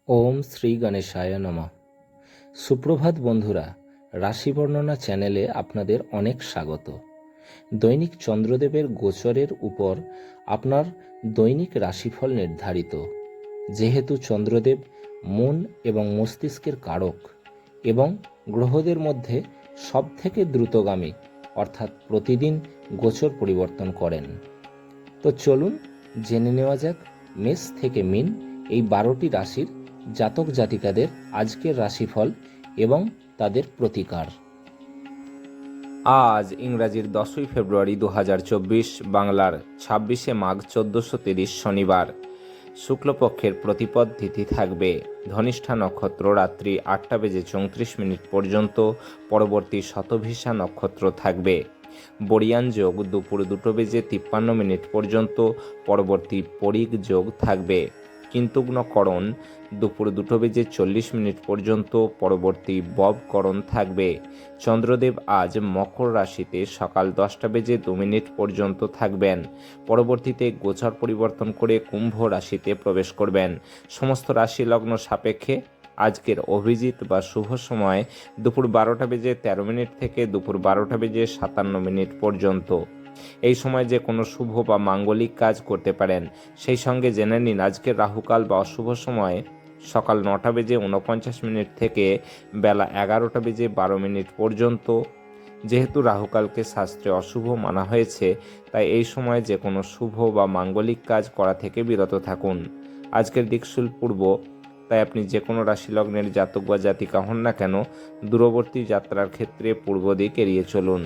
ওম শ্রী গণেশায় নমঃ। সুপ্রভাত বন্ধুরা, রাশি বর্ণনা চ্যানেলে আপনাদের অনেক স্বাগত। দৈনিক চন্দ্রদেবের গোচরের উপর আপনার দৈনিক রাশিফল নির্ধারিত। যেহেতু চন্দ্রদেব মন এবং মস্তিষ্কের কারক এবং গ্রহদের মধ্যে সবথেকে দ্রুতগামী, অর্থাৎ প্রতিদিন গোচর পরিবর্তন করেন। তো চলুন জেনে নেওয়া যাক মেষ থেকে মীন এই 12টি রাশির জাতক জাতিকাদের আজকের রাশিফল এবং তাদের প্রতিকার। আজ ইংরাজির 10ই ফেব্রুয়ারি 2024, বাংলার 26শে মাঘ 1430 শনিবার। শুক্লপক্ষের প্রতিপদ তিথি থাকবে ধনিষ্ঠা নক্ষত্র রাত্রি 8:34 পর্যন্ত, পরবর্তী শতভিষা নক্ষত্র থাকবে। বরিয়ান যোগ দুপুর 2:53 পর্যন্ত, পরবর্তী পরিগ যোগ থাকবে। কিন্তুগ্নকরণ দুপুর 2:40 পর্যন্ত, পরবর্তী ববকরণ থাকবে। চন্দ্রদেব আজ মকর রাশিতে সকাল 10:02 পর্যন্ত থাকবেন। পরবর্তীতে গোচর পরিবর্তন করে কুম্ভ রাশিতে প্রবেশ করবেন। সমস্ত রাশি লগ্ন সাপেক্ষে আজকের অভিজিৎ বা শুভ সময় দুপুর 12:13 থেকে দুপুর 12:57 পর্যন্ত। এই সময় যে কোনো শুভ বা মাঙ্গলিক কাজ করতে পারেন। সেই সঙ্গে জেনে নিন আজকের রাহুকাল বা অশুভ সময় সকাল 9:49 থেকে বেলা 11:12 পর্যন্ত। যেহেতু রাহুকালকে শাস্ত্রে অশুভ মানা হয়েছে, তাই এই সময় যে কোনো শুভ বা মাঙ্গলিক কাজ করা থেকে বিরত থাকুন। আজকের দিকশুল পূর্ব, তাই আপনি যে কোনো রাশি লগ্নের জাতক বা জাতিকা হন না কেন, দূরবর্তী যাত্রার ক্ষেত্রে পূর্ব দিক এড়িয়ে চলুন।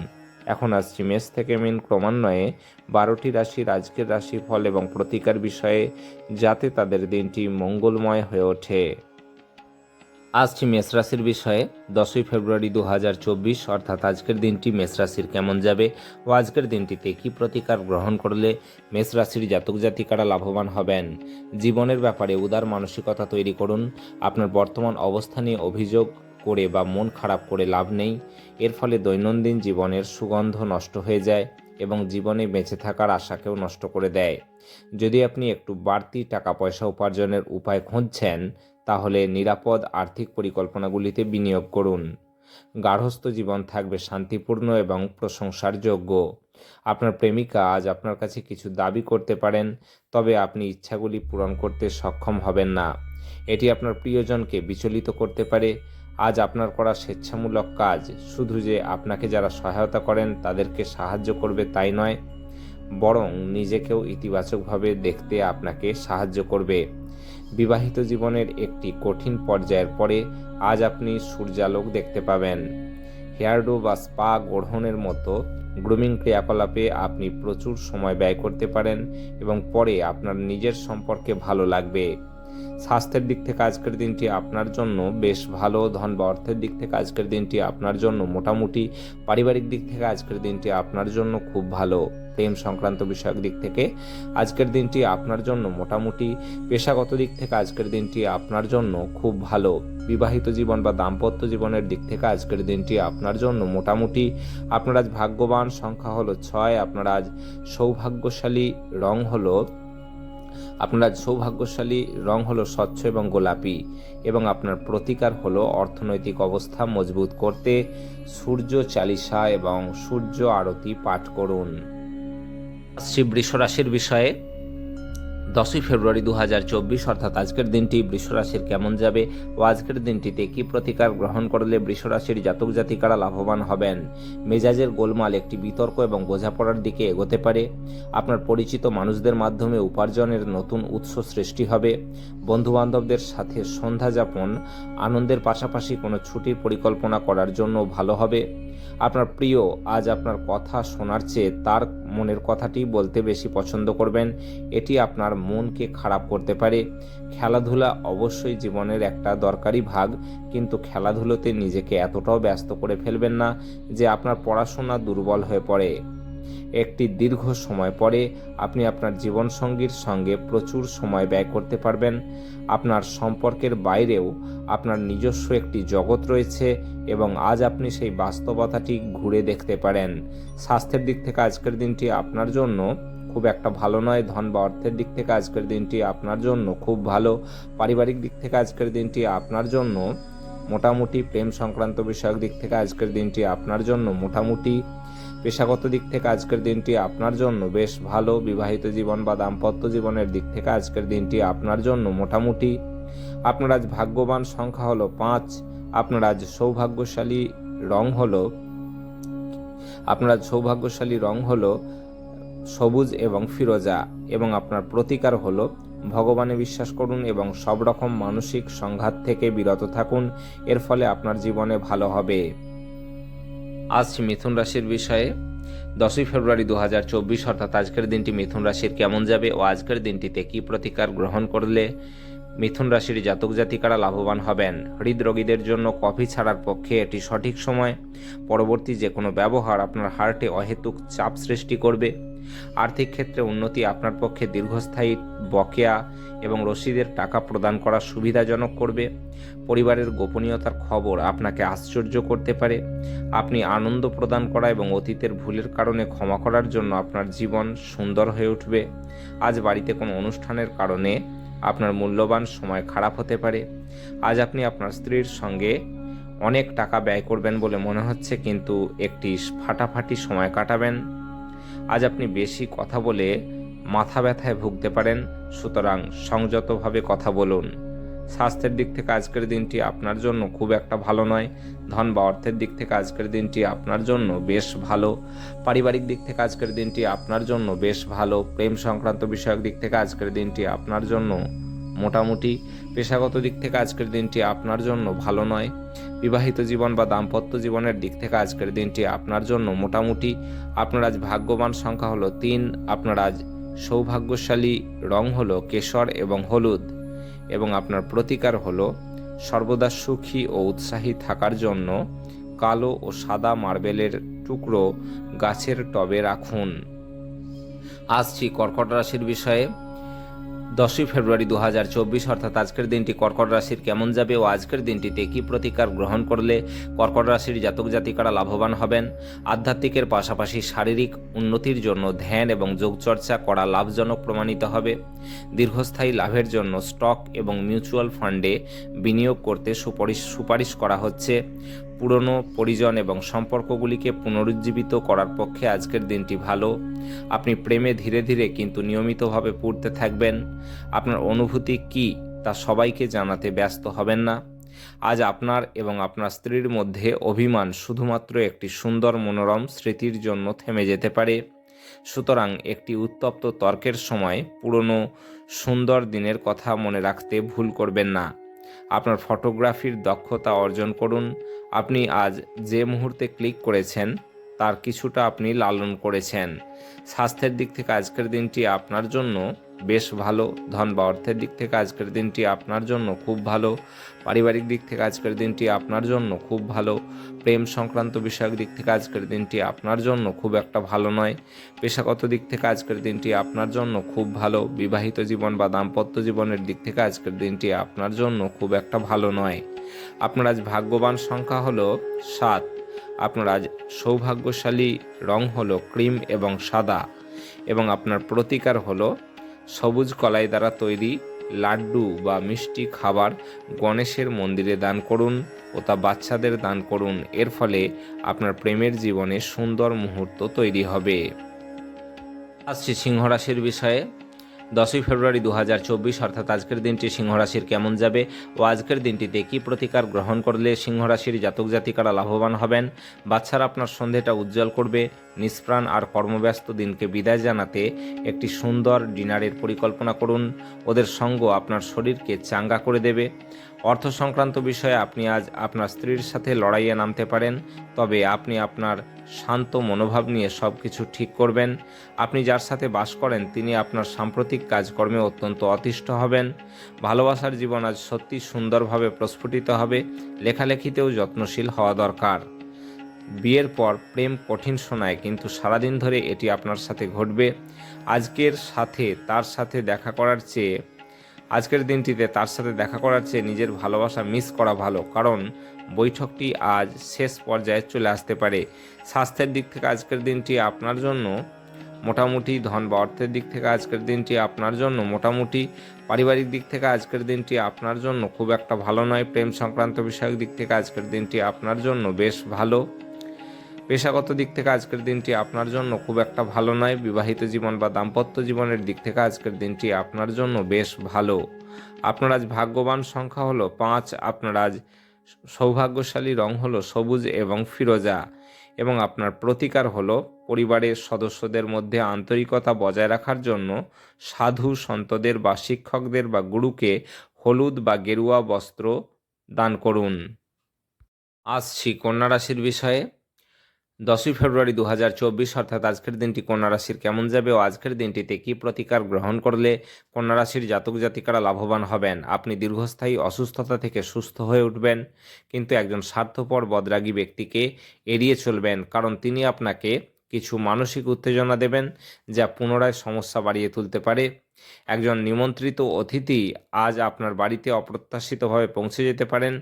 এখন আসছি মেষ থেকে মীন ক্রমান্বয়ে 12টি রাশির আজকের রাশিফল এবং প্রতিকার বিষয়ে, যাতে তাদের দিনটি মঙ্গলময় হয়ে ওঠে। আসছি মেষ রাশির বিষয়ে। 10ই ফেব্রুয়ারি 2024, অর্থাৎ আজকের দিনটি মেষ রাশির কেমন যাবে ও আজকের দিনটিতে কী প্রতিকার গ্রহণ করলে মেষ রাশির জাতক জাতিকারা লাভবান হবেন। জীবনের ব্যাপারে উদার মানসিকতা তৈরি করুন। আপনার বর্তমান অবস্থা নিয়ে অভিযোগ করে বা মন খারাপ করে লাভ নেই। এর ফলে দৈনন্দিন জীবনের সুগন্ধ নষ্ট হয়ে যায় এবং জীবনে বেঁচে থাকার আশাকেও নষ্ট করে দেয়। যদি আপনি একটু বাড়তি টাকা পয়সা উপার্জনের উপায় খুঁজছেন, তাহলে নিরাপদ আর্থিক পরিকল্পনাগুলিতে বিনিয়োগ করুন। গার্হস্থ্য জীবন থাকবে শান্তিপূর্ণ এবং প্রশংসার যোগ্য। আপনার প্রেমিকা আজ আপনার কাছে কিছু দাবি করতে পারেন, তবে আপনি ইচ্ছাগুলি পূরণ করতে সক্ষম হবেন না। এটি আপনার প্রিয়জনকে বিচলিত করতে পারে। আজ আপনার করা স্বেচ্ছামূলক কাজ শুধু যে আপনাকে যারা সহায়তা করেন তাদেরকে সাহায্য করবে তাই নয়, বরং নিজেকেও ইতিবাচকভাবে দেখতে আপনাকে সাহায্য করবে। বিবাহিত জীবনের একটি কঠিন পর্যায়ের পরে আজ আপনি সূর্যালোক দেখতে পাবেন। হেয়ারডো বা স্পা গ্রহণের মতো গ্রুমিং ক্রিয়াকলাপে আপনি প্রচুর সময় ব্যয় করতে পারেন এবং পরে আপনার নিজের সম্পর্কে ভালো লাগবে। স্বাস্থ্যের দিক থেকে আজকের দিনটি আপনার জন্য বেশ ভালো। ধন বা অর্থের দিক থেকে আজকের দিনটি আপনার জন্য মোটামুটি। পারিবারিক দিক থেকে আজকের দিনটি আপনার জন্য খুব ভালো। প্রেম সংক্রান্ত বিষয়ক দিক থেকে আজকের দিনটি আপনার জন্য মোটামুটি। পেশাগত দিক থেকে আজকের দিনটি আপনার জন্য খুব ভালো। বিবাহিত জীবন বা দাম্পত্য জীবনের দিক থেকে আজকের দিনটি আপনার জন্য মোটামুটি। আপনার আজ ভাগ্যবান সংখ্যা হলো 6। আপনার আজ সৌভাগ্যশালী রং হলো স্বচ্ছ এবং গোলাপি, এবং আপনার প্রতিকার হলো অর্থনৈতিক অবস্থা মজবুত করতে সূর্য চালিসা এবং সূর্য আরতি পাঠ করুন। আসছি বৃষ রাশির বিষয়ে। 10ই ফেব্রুয়ারি 2024, অর্থাৎ আজকের দিনটি বৃষ রাশির কেমন যাবে ও আজকের দিনটিতে কি প্রতিকার গ্রহণ করলে বৃষ রাশির জাতক জাতিকারা লাভবান হবেন। মেজাজের গোলমাল একটি বিতর্ক এবং বোঝাপড়ার দিকে এগোতে পারে। আপনার পরিচিত মানুষদের মাধ্যমে উপার্জনের নতুন উৎস সৃষ্টি হবে। বন্ধুবান্ধবদের সাথে সন্ধ্যা যাপন আনন্দের পাশাপাশি কোনো ছুটির পরিকল্পনা করার জন্য ভালো হবে। আপনার প্রিয় আজ আপনার কথা শোনার চেয়ে তার মনের কথাটি বলতে বেশি পছন্দ করবেন। এটি আপনার মনকে খারাপ করতে পারে। খেলাধুলা অবশ্যই জীবনের একটা দরকারি ভাগ, কিন্তু খেলাধুলোতে নিজেকে এতটাও ব্যস্ত করে ফেলবেন না যে আপনার পড়াশোনা দুর্বল হয়ে পড়ে। একটি দীর্ঘ সময় পরে আপনি আপনার জীবনসঙ্গীর সঙ্গে প্রচুর সময় ব্যয় করতে পারবেন। আপনার সম্পর্কের বাইরেও আপনার নিজস্ব একটি জগৎ রয়েছে এবং আজ আপনি সেই বাস্তবতাটি ঘুরে দেখতে পারেন। স্বাস্থ্যের দিক থেকে আজকের দিনটি আপনার জন্য খুব একটা ভালো নয়। ধন বা অর্থের দিক থেকে আজকের দিনটি আপনার জন্য খুব ভালো। পারিবারিক দিক থেকে আজকের দিনটি আপনার জন্য মোটামুটি। প্রেম সংক্রান্ত বিষয়ক দিক থেকে আজকের দিনটি আপনার জন্য মোটামুটি। পেশাগত দিক থেকে আজকের দিনটি আপনার জন্য বেশ ভালো। বিবাহিত জীবন বা দাম্পত্য জীবনের দিক থেকে আজকের দিনটি আপনার জন্য মোটামুটি। আপনার আজ ভাগ্যবান সংখ্যা হলো 5। আপনার আজ সৌভাগ্যশালী রং হলো সবুজ এবং ফিরোজা, এবং আপনার প্রতিকার হলো ভগবানে বিশ্বাস করুন এবং সব রকম মানসিক সংঘাত থেকে বিরত থাকুন। এর ফলে আপনার জীবনে ভালো হবে। আসছি মিথুন রাশির বিষয়ে। 10ই ফেব্রুয়ারি 2024 অর্থাৎ আজকের দিনটি মিথুন রাশির কেমন যাবে ও আজকের দিনটিতে কি প্রতিকার গ্রহণ করলে মিথুন রাশির জাতক জাতিকারা লাভবান হবেন। হৃদরোগীদের জন্য কফি ছাড়ার পক্ষে এটি সঠিক সময়। পরবর্তী যে কোনো ব্যবহার আপনার হার্টে অহেতুক চাপ সৃষ্টি করবে। আর্থিক ক্ষেত্রে উন্নতি আপনার পক্ষে দীর্ঘস্থায়ী বকেয়া এবং রসিদের টাকা প্রদান করা সুবিধাজনক করবে। পরিবারের গোপনীয়তার খবর আপনাকে আশ্চর্য করতে পারে। আপনি আনন্দ প্রদান করা এবং অতীতের ভুলের কারণে ক্ষমা করার জন্য আপনার জীবন সুন্দর হয়ে উঠবে। আজ বাড়িতে কোনো অনুষ্ঠানের কারণে আপনার মূল্যবান সময় খারাপ হতে পারে। আজ আপনি আপনার স্ত্রীর সঙ্গে অনেক টাকা ব্যয় করবেন বলে মনে হচ্ছে, কিন্তু একটি ফাটাফাটি সময় কাটাবেন। আজ আপনি বেশি কথা বলে মাথা ব্যথায় ভুগতে পারেন, সুতরাং সংযতভাবে কথা বলুন। স্বাস্থ্যের দিক থেকে আজকের দিনটি আপনার জন্য খুব একটা ভালো নয়। ধন বা অর্থের দিক থেকে আজকের দিনটি আপনার জন্য বেশ ভালো। পারিবারিক দিক থেকে আজকের দিনটি আপনার জন্য বেশ ভালো। প্রেম সংক্রান্ত বিষয়ক দিক থেকে আজকের দিনটি আপনার জন্য মোটামুটি। পেশাগত দিক থেকে আজকের দিনটি আপনার জন্য ভালো নয়। বিবাহিত জীবন বা দাম্পত্য জীবনের দিক থেকে আজকের দিনটি আপনার জন্য মোটামুটি। আপনার আজ ভাগ্যবান সংখ্যা হলো 3। আপনার আজ সৌভাগ্যশালী রং হলো কেশর এবং হলুদ, এবং আপনার প্রতিকার হলো সর্বদা সুখী ও উৎসাহী থাকার জন্য কালো ও সাদা মার্বেলের টুকরো গাছের টবে রাখুন। আসছি কর্কট রাশির বিষয়ে। 10ই ফেব্রুয়ারি 2024 অর্থাৎ আজকের দিনটি কর্কট রাশির কেমন যাবে ও আজকের দিনটিতে কী প্রতিকার গ্রহণ করলে কর্কট রাশির জাতক জাতিকারা লাভবান হবেন। আধ্যাত্মিকের পাশাপাশি শারীরিক উন্নতির জন্য ধ্যান এবং যোগচর্চা করা লাভজনক প্রমাণিত হবে। দীর্ঘস্থায়ী লাভের জন্য স্টক এবং মিউচুয়াল ফান্ডে বিনিয়োগ করতে সুপারিশ করা হচ্ছে। পুরনো পরিজন এবং সম্পর্কগুলিকে পুনরুজ্জীবিত করার পক্ষে আজকের দিনটি ভালো। আপনি প্রেমে ধীরে ধীরে কিন্তু নিয়মিতভাবে পড়তে থাকবেন। আপনার অনুভূতি কী তা সবাইকে জানাতে ব্যস্ত হবেন না। আজ আপনার এবং আপনার স্ত্রীর মধ্যে অভিমান শুধুমাত্র একটি সুন্দর মনোরম স্মৃতির জন্য থেমে যেতে পারে। সুতরাং একটি উত্তপ্ত তর্কের সময় পুরনো সুন্দর দিনের কথা মনে রাখতে ভুল করবেন না। আপনার ফটোগ্রাফির দক্ষতা অর্জন করুন। আপনি আজ যে মুহূর্তে ক্লিক করেছেন তার কিছুটা আপনি লালন করেছেন। স্বাস্থ্যের দিক থেকে আজকের দিনটি আপনার জন্য বেশ ভালো। ধন বা অর্থের দিক থেকে আজকের দিনটি আপনার জন্য খুব ভালো। পারিবারিক দিক থেকে আজকের দিনটি আপনার জন্য খুব ভালো। প্রেম সংক্রান্ত বিষয়ক দিক থেকে আজকের দিনটি আপনার জন্য খুব একটা ভালো নয়। পেশাগত দিক থেকে আজকের দিনটি আপনার জন্য খুব ভালো। বিবাহিত জীবন বা দাম্পত্য জীবনের দিক থেকে আজকের দিনটি আপনার জন্য খুব একটা ভালো নয়। আপনার আজ ভাগ্যবান সংখ্যা হলো 7। আপনার আজ সৌভাগ্যশালী রং হলো ক্রিম এবং সাদা, এবং আপনার প্রতিকার হলো সবুজ কলাই দ্বারা তৈরি লাড্ডু বা মিষ্টি খাবার গণেশের মন্দিরে দান করুন ও তা বাচ্চাদের দান করুন। এর ফলে আপনার প্রেমের জীবনে সুন্দর মুহূর্ত তৈরি হবে। আসছি সিংহ রাশির বিষয়ে। 10ই ফেব্রুয়ারি 2024 অর্থাৎ আজকের দিনটি সিংহ রাশির কেমন যাবে ও আজকের দিনটিতে কী প্রতিকার গ্রহণ করলে সিংহ রাশির জাতক জাতিকারা লাভবান হবেন। বাচ্চারা আপনার সন্ধেটা উজ্জ্বল করবে। নিষ্প্রাণ আর কর্মব্যস্ত দিনকে বিদায় জানাতে একটি সুন্দর ডিনারের পরিকল্পনা করুন। ওদের সঙ্গ আপনার শরীরকে চাঙ্গা করে দেবে। অর্থ সংক্রান্ত বিষয়ে আপনি আজ আপনার স্ত্রীর সাথে লড়াইয়ে নামতে পারেন, তবে আপনি আপনার শান্ত মনোভাব নিয়ে সব কিছু ঠিক করবেন। আপনি যার সাথে বাস করেন তিনি আপনার সাম্প্রতিক কাজকর্মে অত্যন্ত অতিষ্ঠ হবেন। ভালোবাসার জীবন আজ সত্যি সুন্দরভাবে প্রস্ফুটিত হবে। লেখালেখিতেও যত্নশীল হওয়া দরকার। বিয়ের পর প্রেম কঠিন শোনায়, কিন্তু সারাদিন ধরে এটি আপনার সাথে ঘটবে। আজকের দিনটিতে তার সাথে দেখা করার চেয়ে নিজের ভালোবাসা মিস করা ভালো, কারণ বৈঠকটি আজ শেষ পর্যায়ে চলে আসতে পারে। স্বাস্থ্যের দিক থেকে আজকের দিনটি আপনার জন্য মোটামুটি। ধন বা অর্থের দিক থেকে আজকের দিনটি আপনার জন্য মোটামুটি। পারিবারিক দিক থেকে আজকের দিনটি আপনার জন্য খুব একটা ভালো নয়। প্রেম সংক্রান্ত বিষয়ক দিক থেকে আজকের দিনটি আপনার জন্য বেশ ভালো। পেশাগত দিক থেকে আজকের দিনটি আপনার জন্য খুব একটা ভালো নয়। বিবাহিত জীবন বা দাম্পত্য জীবনের দিক থেকে আজকের দিনটি আপনার জন্য বেশ ভালো। আপনার আজ ভাগ্যবান সংখ্যা হলো 5। আপনার আজ সৌভাগ্যশালী রং হলো সবুজ এবং ফিরোজা, এবং আপনার প্রতিকার হলো পরিবারের সদস্যদের মধ্যে আন্তরিকতা বজায় রাখার জন্য সাধু সন্তদের বা শিক্ষকদের বা গুরুকে হলুদ বা গেরুয়া বস্ত্র দান করুন। আসছি কন্যা রাশির বিষয়ে। 10ই ফেব্রুয়ারি 2024 অর্থাৎ আজকের দিনটি কন্যা রাশির কেমন যাবে ও আজকের দিনটিতে কী প্রতিকার গ্রহণ করলে কন্যা রাশির জাতক জাতিকারা লাভবান হবেন। আপনি দীর্ঘস্থায়ী অসুস্থতা থেকে সুস্থ হয়ে উঠবেন, কিন্তু একজন স্বার্থপর বদরাগী ব্যক্তিকে এড়িয়ে চলবেন, কারণ তিনি আপনাকে কিছু মানসিক উত্তেজনা দেবেন যা পুনরায় সমস্যা বাড়িয়ে তুলতে পারে। একজন নিমন্ত্রিত অতিথি আজ আপনার বাড়িতে অপ্রত্যাশিতভাবে পৌঁছে যেতে পারেন,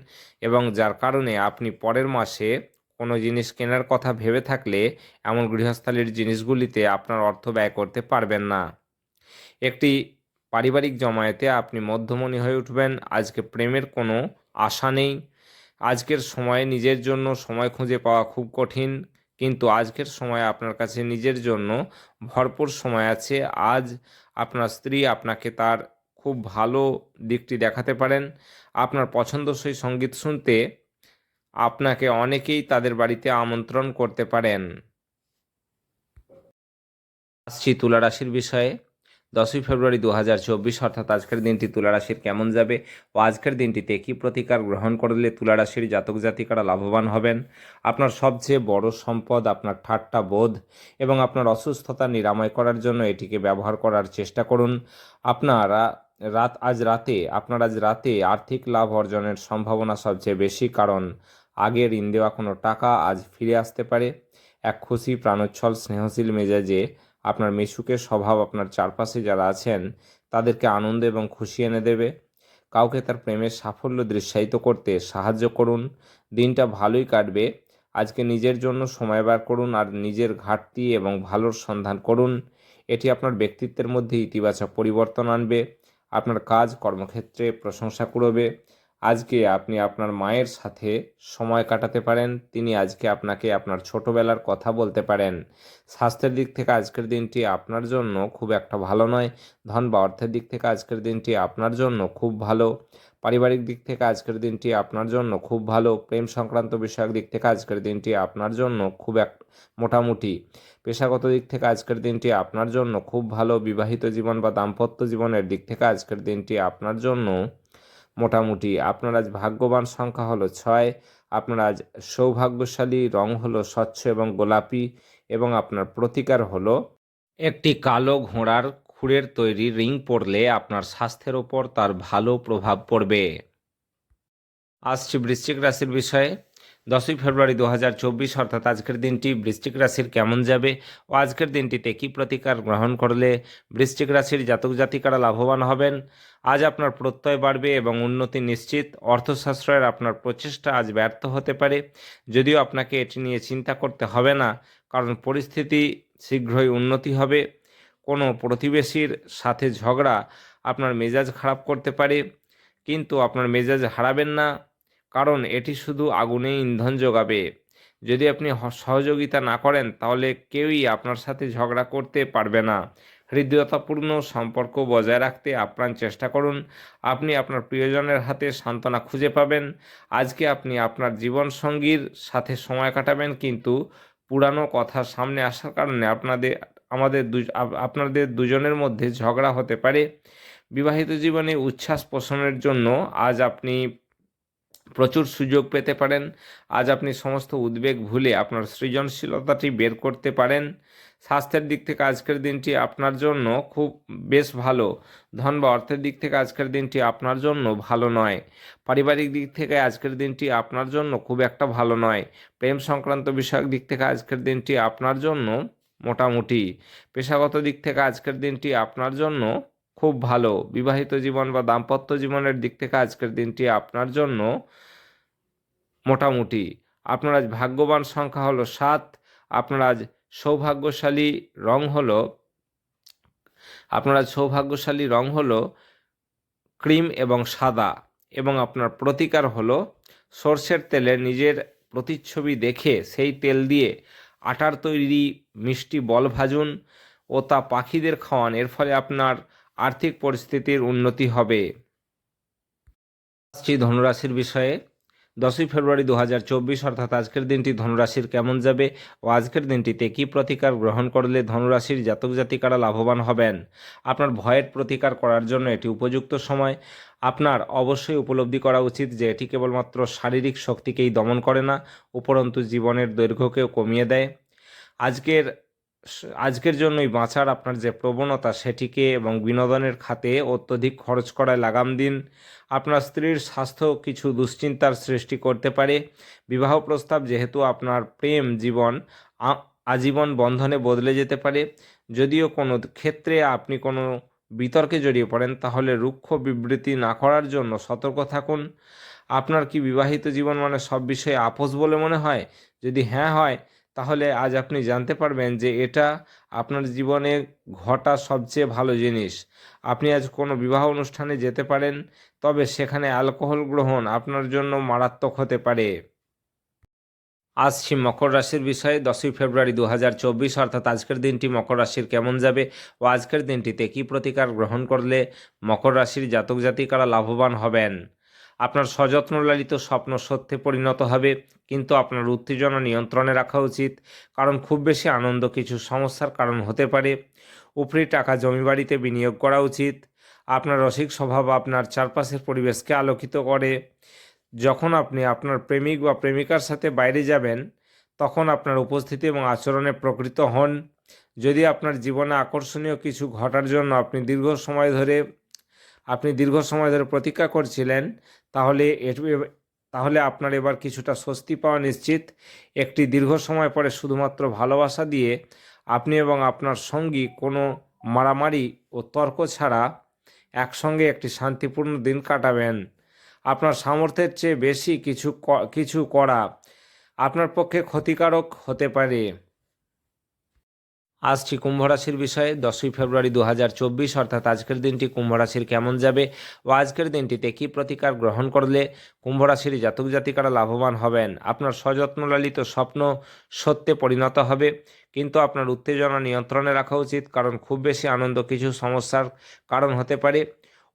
এবং যার কারণে আপনি পরের মাসে কোনো জিনিস কেনার কথা ভেবে থাকলে এমন গৃহস্থালির জিনিসগুলিতে আপনার অর্থ ব্যয় করতে পারবেন না। একটি পারিবারিক জমায়েতে আপনি মধ্যমণি হয়ে উঠবেন। আজকে প্রেমের কোনো আশা নেই। আজকের সময়ে নিজের জন্য সময় খুঁজে পাওয়া খুব কঠিন, কিন্তু আজকের সময়ে আপনার কাছে নিজের জন্য ভরপুর সময় আছে। আজ আপনার স্ত্রী আপনাকে তার খুব ভালো দিকটি দেখাতে পারেন। আপনার পছন্দসই সঙ্গীত শুনতে আপনাকে অনেকেই তাদের বাড়িতে আমন্ত্রণ করতে পারেন। আসছি তুলা রাশির বিষয়ে। 10ই ফেব্রুয়ারি 2024 অর্থাৎ আজকের দিনটি তুলা রাশির কেমন যাবে ও আজকের দিনটিতে কী প্রতিকার গ্রহণ করলে তুলা রাশির জাতক জাতিকারা লাভবান হবেন। আপনার সবচেয়ে বড় সম্পদ আপনার ঠাট্টা বোধ, এবং আপনার অসুস্থতা নিরাময় করার জন্য এটিকে ব্যবহার করার চেষ্টা করুন। আপনার আজ রাতে আর্থিক লাভ অর্জনের সম্ভাবনা সবচেয়ে বেশি, কারণ আগে ঋণ দেওয়া কোনো টাকা আজ ফিরে আসতে পারে। এক খুশি প্রাণোচ্ছল স্নেহশীল মেজাজে আপনার মিশুকের স্বভাব আপনার চারপাশে যারা আছেন তাদেরকে আনন্দ এবং খুশি এনে দেবে। কাউকে তার প্রেমের সাফল্য দৃশ্যায়িত করতে সাহায্য করুন। দিনটা ভালোই কাটবে। আজকে নিজের জন্য সময় বার করুন আর নিজের ঘাটতি এবং ভালোর সন্ধান করুন। এটি আপনার ব্যক্তিত্বের মধ্যে ইতিবাচক পরিবর্তন আনবে। আপনার কাজ কর্মক্ষেত্রে প্রশংসা কুড়োবে। আজকে আপনি আপনার মায়ের সাথে সময় কাটাতে পারেন। তিনি আজকে আপনাকে আপনার ছোটবেলার কথা বলতে পারেন। স্বাস্থ্যের দিক থেকে আজকের দিনটি আপনার জন্য খুব একটা ভালো নয়। ধন বা অর্থের দিক থেকে আজকের দিনটি আপনার জন্য খুব ভালো। পারিবারিক দিক থেকে আজকের দিনটি আপনার জন্য খুব ভালো। প্রেম সংক্রান্ত বিষয়ক দিক থেকে আজকের দিনটি আপনার জন্য মোটামুটি। পেশাগত দিক থেকে আজকের দিনটি আপনার জন্য খুব ভালো। বিবাহিত জীবন বা দাম্পত্য জীবনের দিক থেকে আজকের দিনটি আপনার জন্য মোটামুটি। আপনার আজ ভাগ্যবান সংখ্যা হলো 6। আপনার আজ সৌভাগ্যশালী রং হলো স্বচ্ছ এবং গোলাপি, এবং আপনার প্রতিকার হলো একটি কালো ঘোড়ার খুরের তৈরি রিং পরলে আপনার স্বাস্থ্যের ওপর তার ভালো প্রভাব পড়বে। আসছি বৃশ্চিক রাশির বিষয়ে। 10ই ফেব্রুয়ারি 2024 অর্থাৎ আজকের দিনটি বৃশ্চিক রাশির কেমন যাবে ও আজকের দিনটিতে কী প্রতিকার গ্রহণ করলে বৃশ্চিক রাশির জাতক জাতিকারা লাভবান হবেন। আজ আপনার প্রত্যয় বাড়বে এবং উন্নতি নিশ্চিত। অর্থশাস্ত্রের আপনার প্রচেষ্টা আজ ব্যর্থ হতে পারে, যদিও আপনাকে এটি নিয়ে চিন্তা করতে হবে না, কারণ পরিস্থিতি শীঘ্রই উন্নতি হবে। কোনো প্রতিবেশীর সাথে ঝগড়া আপনার মেজাজ খারাপ করতে পারে, কিন্তু আপনার মেজাজ হারাবেন না, কারণ এটি শুধু আগুনে ইন্ধন যোগাবে। যদি আপনি সহযোগিতা না করেন তাহলে কেউই আপনার সাথে ঝগড়া করতে পারবে না। হৃদয়তাপূর্ণ সম্পর্ক বজায় রাখতে আপ্রাণ চেষ্টা করুন। আপনি আপনার প্রিয়জনের হাতে সান্ত্বনা খুঁজে পাবেন। আজকে আপনি আপনার জীবনসঙ্গীর সাথে সময় কাটাবেন, কিন্তু পুরানো কথা সামনে আসার কারণে আপনাদের দুজনের মধ্যে ঝগড়া হতে পারে। বিবাহিত জীবনে উচ্ছ্বাস পোষণের জন্য আজ আপনি প্রচুর সুযোগ পেতে পারেন। আজ আপনি সমস্ত উদ্বেগ ভুলে আপনার সৃজনশীলতাটি বের করতে পারেন। স্বাস্থ্যের দিক থেকে আজকের দিনটি আপনার জন্য খুব বেশ ভালো। ধন বা অর্থের দিক থেকে আজকের দিনটি আপনার জন্য ভালো নয়। পারিবারিক দিক থেকে আজকের দিনটি আপনার জন্য খুব একটা ভালো নয়। প্রেম সংক্রান্ত বিষয়ক দিক থেকে আজকের দিনটি আপনার জন্য মোটামুটি। পেশাগত দিক থেকে আজকের দিনটি আপনার জন্য খুব ভালো। বিবাহিত জীবন বা দাম্পত্য জীবনের দিক থেকে আজকের দিনটি আপনার জন্য মোটামুটি। আপনার আজ ভাগ্যবান সংখ্যা হলো 7। আপনার আজ সৌভাগ্যশালী রং হলো ক্রিম এবং সাদা, এবং আপনার প্রতিকার হলো সর্ষের তেলে নিজের প্রতিচ্ছবি দেখে সেই তেল দিয়ে আটার তৈরি মিষ্টি বল ভাজুন ও তা পাখিদের খাওয়ান। এর ফলে আপনার আর্থিক পরিস্থিতির উন্নতি হবে। আসছি ধনুরাশির বিষয়ে। 10ই ফেব্রুয়ারি 2024 অর্থাৎ আজকের দিনটি ধনুরাশির কেমন যাবে ও আজকের দিনটিতে কী প্রতিকার গ্রহণ করলে ধনুরাশির জাতক জাতিকারা লাভবান হবেন। আপনার ভয়ের প্রতিকার করার জন্য এটি উপযুক্ত সময়। আপনার অবশ্যই উপলব্ধি করা উচিত যে এটি কেবলমাত্র শারীরিক শক্তিকেই দমন করে না, উপরন্তু জীবনের দৈর্ঘ্যকেও কমিয়ে দেয়। আজকের জন্যই বাঁচার আপনার যে প্রবণতা সেটিকে এবং বিনোদনের খাতে অত্যধিক খরচ করায় লাগাম দিন। আপনার স্ত্রীর স্বাস্থ্য কিছু দুশ্চিন্তার সৃষ্টি করতে পারে। বিবাহ প্রস্তাব যেহেতু আপনার প্রেম জীবন আজীবন বন্ধনে বদলে যেতে পারে। যদিও কোনো ক্ষেত্রে আপনি কোনো বিতর্কে জড়িয়ে পড়েন, তাহলে রুক্ষ বিবৃতি না করার জন্য সতর্ক থাকুন। আপনার কি বিবাহিত জীবন মানে সব বিষয়ে আপোষ বলে মনে হয়? যদি হ্যাঁ হয়, তাহলে আজ আপনি জানতে পারবেন যে এটা আপনার জীবনে ঘটা সবচেয়ে ভালো জিনিস। আপনি আজ কোনো বিবাহ অনুষ্ঠানে যেতে পারেন, তবে সেখানে অ্যালকোহল গ্রহণ আপনার জন্য মারাত্মক হতে পারে। আসছি মকর রাশির বিষয়ে। 10ই ফেব্রুয়ারি 2024 অর্থাৎ আজকের দিনটি মকর রাশির কেমন যাবে ও আজকের দিনটিতে কী প্রতিকার গ্রহণ করলে মকর রাশির জাতক জাতিকারা লাভবান হবেন। আপনার সযত্ন লালিত স্বপ্ন সত্যে পরিণত হবে, কিন্তু আপনার উত্তেজনা নিয়ন্ত্রণে রাখা উচিত, কারণ খুব বেশি আনন্দ কিছু সমস্যার কারণ হতে পারে। উপরি টাকা জমি বাড়িতে বিনিয়োগ করা উচিত। আপনার রসিক স্বভাব আপনার চারপাশের পরিবেশকে আলোকিত করে। যখন আপনি আপনার প্রেমিক বা প্রেমিকার সাথে বাইরে যাবেন, তখন আপনার উপস্থিতি এবং আচরণে প্রকৃত হন। যদি আপনার জীবনে আকর্ষণীয় কিছু ঘটার জন্য আপনি দীর্ঘ সময় ধরে প্রতীক্ষা করছিলেন, তাহলে আপনার এবার কিছুটা স্বস্তি পাওয়া নিশ্চিত। একটি দীর্ঘ সময় পরে শুধুমাত্র ভালোবাসা দিয়ে আপনি এবং আপনার সঙ্গী কোনো মারামারি ও তর্ক ছাড়া একসঙ্গে একটি শান্তিপূর্ণ দিন কাটাবেন। আপনার সামর্থ্যের চেয়ে বেশি কিছু করা আপনার পক্ষে ক্ষতিকারক হতে পারে। আসছি কুম্ভ রাশির বিষয়ে। 10ই ফেব্রুয়ারি 2024 অর্থাৎ আজকের দিনটি কুম্ভ রাশির কেমন যাবে ও আজকের দিনটিতে কী প্রতিকার গ্রহণ করলে কুম্ভ রাশির জাতক জাতিকারা লাভবান হবেন। আপনার সযত্ন লালিত স্বপ্ন সত্যে পরিণত হবে, কিন্তু আপনার উত্তেজনা নিয়ন্ত্রণে রাখা উচিত, কারণ খুব বেশি আনন্দ কিছু সমস্যার কারণ হতে পারে।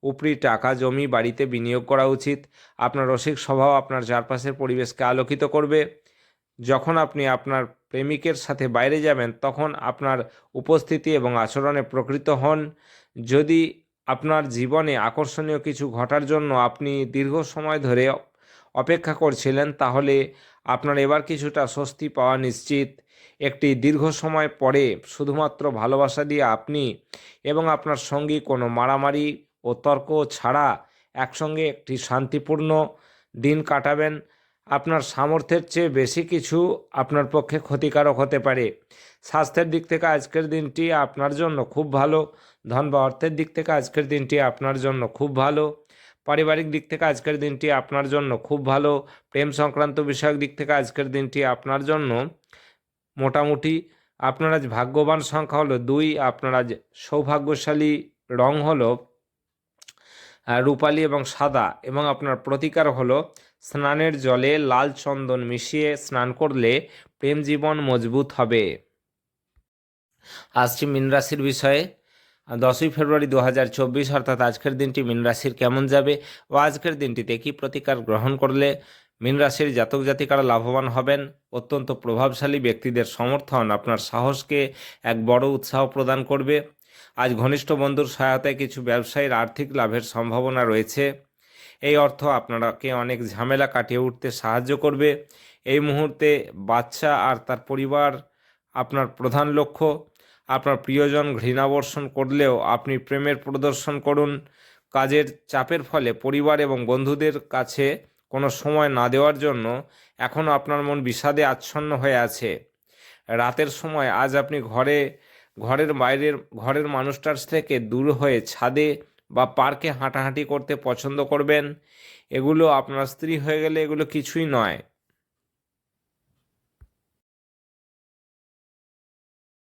উপরি টাকা জমি বাড়িতে বিনিয়োগ করা উচিত। আপনার রসিক স্বভাব আপনার চারপাশের পরিবেশকে আলোকিত করবে। যখন আপনি আপনার প্রেমিকের সাথে বাইরে যাবেন, তখন আপনার উপস্থিতি এবং আচরণে প্রকৃত হন। যদি আপনার জীবনে আকর্ষণীয় কিছু ঘটার জন্য আপনি দীর্ঘ সময় ধরে অপেক্ষা করছিলেন, তাহলে আপনার এবার কিছুটা স্বস্তি পাওয়া নিশ্চিত। একটি দীর্ঘ সময় পরে শুধুমাত্র ভালোবাসা দিয়ে আপনি এবং আপনার সঙ্গী কোনো মারামারি ও তর্ক ছাড়া একসঙ্গে একটি শান্তিপূর্ণ দিন কাটাবেন। আপনার সামর্থ্যের চেয়ে বেশি কিছু আপনার পক্ষে ক্ষতিকারক হতে পারে। স্বাস্থ্যের দিক থেকে আজকের দিনটি আপনার জন্য খুব ভালো। ধন বা অর্থের দিক থেকে আজকের দিনটি আপনার জন্য খুব ভালো। পারিবারিক দিক থেকে আজকের দিনটি আপনার জন্য খুব ভালো। প্রেম সংক্রান্ত বিষয়ক দিক থেকে আজকের দিনটি আপনার জন্য মোটামুটি। আপনার আজ ভাগ্যবান সংখ্যা হলো 2। আপনার আজ সৌভাগ্যশালী রং হলো রূপালী এবং সাদা, এবং আপনার প্রতিকার হলো স্নানের জলে লাল চন্দন মিশিয়ে স্নান করলে প্রেম জীবন মজবুত হবে। আসছি মীন রাশির বিষয়ে। 10ই ফেব্রুয়ারি 2024 অর্থাৎ আজকের দিনটি মীন রাশির কেমন যাবে ও আজকের দিনটিতে কী প্রতিকার গ্রহণ করলে মীন রাশির জাতক জাতিকারা লাভবান হবেন। অত্যন্ত প্রভাবশালী ব্যক্তিদের সমর্থন আপনার সাহসকে এক বড় উৎসাহ প্রদান করবে। আজ ঘনিষ্ঠ বন্ধুর সহায়তায় কিছু ব্যবসায়ীর আর্থিক লাভের সম্ভাবনা রয়েছে। এই অর্থ আপনাকে অনেক ঝামেলা কাটিয়ে উঠতে সাহায্য করবে। এই মুহূর্তে বাচ্চা আর তার পরিবার আপনার প্রধান লক্ষ্য। আপনার প্রিয়জন ঘৃণাবর্ষণ করলেও আপনি প্রেমের প্রদর্শন করুন। কাজের চাপের ফলে পরিবার এবং বন্ধুদের কাছে কোনো সময় না দেওয়ার জন্য এখনও আপনার মন বিষাদে আচ্ছন্ন হয়ে আছে। রাতের সময় আজ আপনি ঘরের মানুষটার থেকে দূর হয়ে ছাদে বা পার্কে হাঁটাহাঁটি করতে পছন্দ করবেন। এগুলো আপনার স্ত্রী হয়ে গেলে এগুলো কিছুই নয়।